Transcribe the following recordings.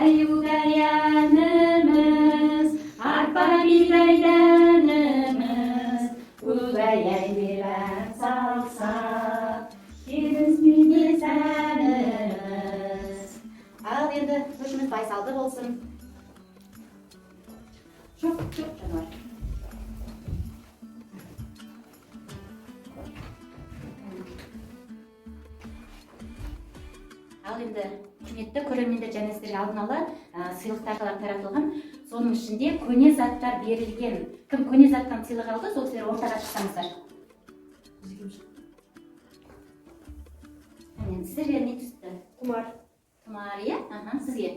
Ugayanımız, arpa bidaydanımız, ugayay birer salsak, kirizmini sanımız. Al endi hoşumuz baysaldı olsun. Çok canım. Ал енді құрметті көрермендер және сіздерге алдын ала сыйлықтар таратылған. Соның ішінде көне заттар берілген. Кім көне заттан сыйлық алды, сол сіздер ортаға шықсаңыздар. Сіздерге не түсті? Тұмар. Тұмар, иә? Сізге?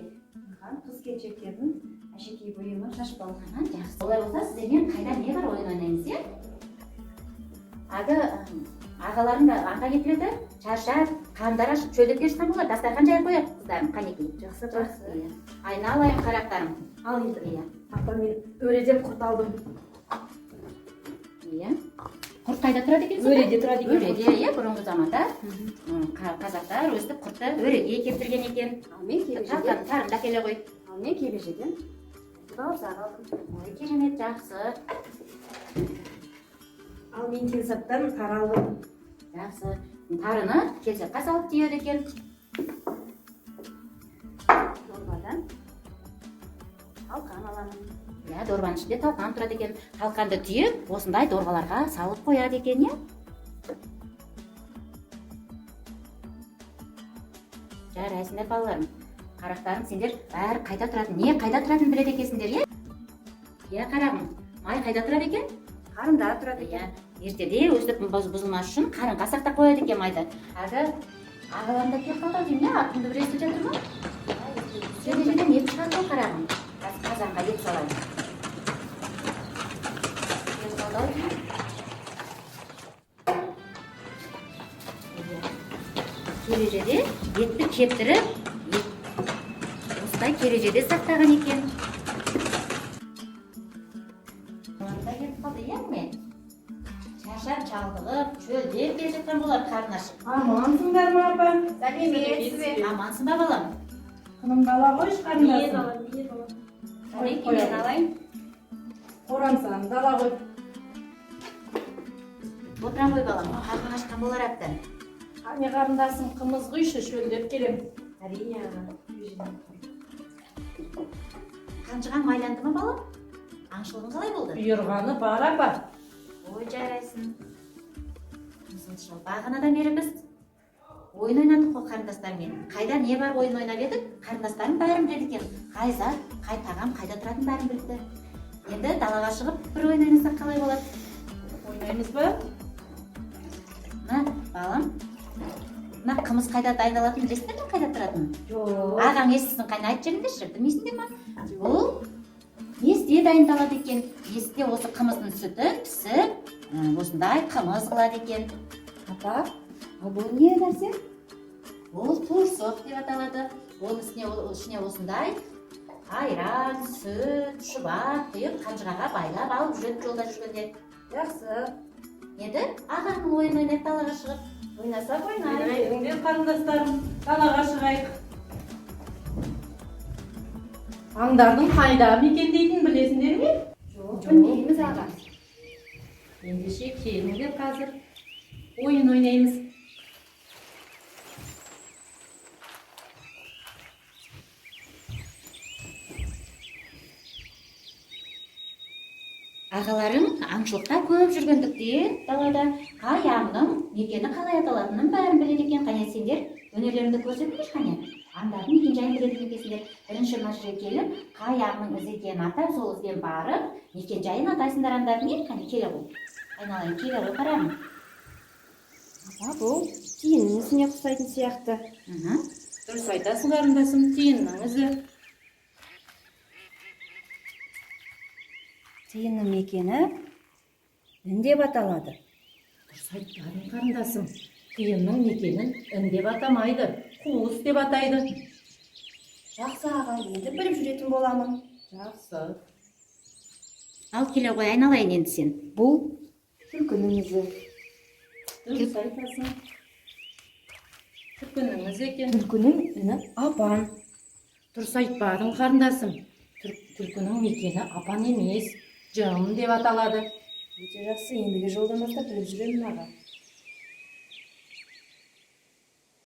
Қыз-келіншектердің әшекей бұйымы, шашбау. Жақсы. Олай болса, сіздермен қайда не бар ойын ойнаймыз, иә? Ағаларың да аңға кетіреді, шаршап, қандары ашып, шөлдеп келе жатқан болар, дастархан жайып қояды қыздарым, қанекей. Жақсы. Айналайын қарақтарым. Ал енді. Апа, мен өреден құрт алдым. Иә. Құрт қайда тұрады екен? Өреде тұрады екен. Өреде, иә, бұрынғы заманда қазақтар өстіп құртты өреге келтірген екен. Ал мен кебежеден. Тарымда келе ғой. Ал мен кебежеден. Бауырсақ алдым. Ой, керемет, жақсы. Ал мен келсаптан тары алдым. Жақсы. Тарыны келсапқа салып түйеді екен. Дорбадан талқан аламын. Иә, дорбаның ішінде талқан тұрады екен. Талқанды түйіп, осындай дорбаларға салып қояды екен, иә? Жарайсыңдар балаларым. Қарақтарым, сендер бәрі қайда тұратын, не қайда тұратын біледі екенсіңдер, иә? Иә, қарағым, май қайда тұрады екен? Қарында тұрады екен. Ертеде өздік бұзылмас үшін қарынға сақтап қояды екен майды. Ағаларында келіп қалды деймін, артымды бір естіп жатыр ма? Сөйлегеннен ет шығады ғой қарағым. Қазанға ет салайын. Кережеде етті кептіріп, осылай кережеде сақтаған екен. Оларда кетіп қалды, иә ме? Шаршап, чалдығып, шөлдеп келе жатқан болар, қарны ашып. Амансыңдар ма, апа? Сәлеметсіз. Амансың ба, балам? Қыным бала ғой, қарындасың. Мен алайын. Қорамсаң, дала ғой. Отыра ғой, балам. Қарның ашқан болар әбді. Ане қарындасың, қымыз құйшы, шөлдеп келем. Әрине, Қанжыған майланды ма, балам? Аңшылығың қалай болды? Бұйырғаны бар, апа. Ой, жарайсың. Бағанадан бері біз ойын ойнадық қой қарындастармен. Қайда не бар ойын ойнап едік, қарындастарым бәрін біледі екен. Қай зат, қай тағам, қайда тұратын бәрін білді. Енді далаға шығып бір ойын ойнасақ қалай болады? Ойнаймыз ба? Мына, балам, мына қымыз қайда дайындалатын білесіңдер ме, қайда тұратын? Жоқ. Ағаң естісін, қайда айтып жіберіңдерші, білмейсіңдер ма? Бұл есте дайындалады екен. Есте осы қымыздың сүтін пісіп, осындай қымыз қылады екен. Апа, бұл не нәрсе? Ол торсық деп аталады. Оның ішіне осындай айран, сүт, шұбат құйып, қанжығаға байлап алып жүреді жолда жүргенде. Жақсы. Енді ағаның ойын ойнап далаға шығып. Ойнасақ ойнайық. Үйіңдер қарындастарым, далаға шығайық. Аңдардың қайда мекендейтінін білесіңдер ме? Жоқ, білмейміз аға. Ендеше келіңдер қазір ойын ойнаймыз. Ағаларым аңшылықта көп жүргендіктен далада қай аңның мекені қалай аталатынын бәрін біледі екен. Қане сендер өнерлеріңді көрсетіңдерші, қане. Аңдардың мекен-жайын біледі екенсіңдер. Бірінші мына жерге келіп, қай аңның ізі екенін атап, сол ізден барып, мекен-жайын атайсыңдар аңдардың. Қане келе ғой. Айналайын, келе ғой, қарағым. Апа, бұл тиынның ізіне ұқсайтын сияқты. Дұрыс айтасың, қарындасым, тиынның ізі. Тиынның мекені үн деп аталады. Дұрыс айтқаның, қарындасым, тиынның мекенін үн деп атамайды, қуыс деп атайды. Жақсы аға, енді біліп жүретін боламын. Жақсы. Ал келе ғой, айналайын енді сен. Бұл түлкінің ізі. Дұрыс айтасың. Түлкінің ізі екен. Түлкінің үні апан. Дұрыс айтпадың қарындасым. Түлкінің мекені апан емес, жым деп аталады. Өте жақсы, ендігі жолдан бастап біліп жүремін аға.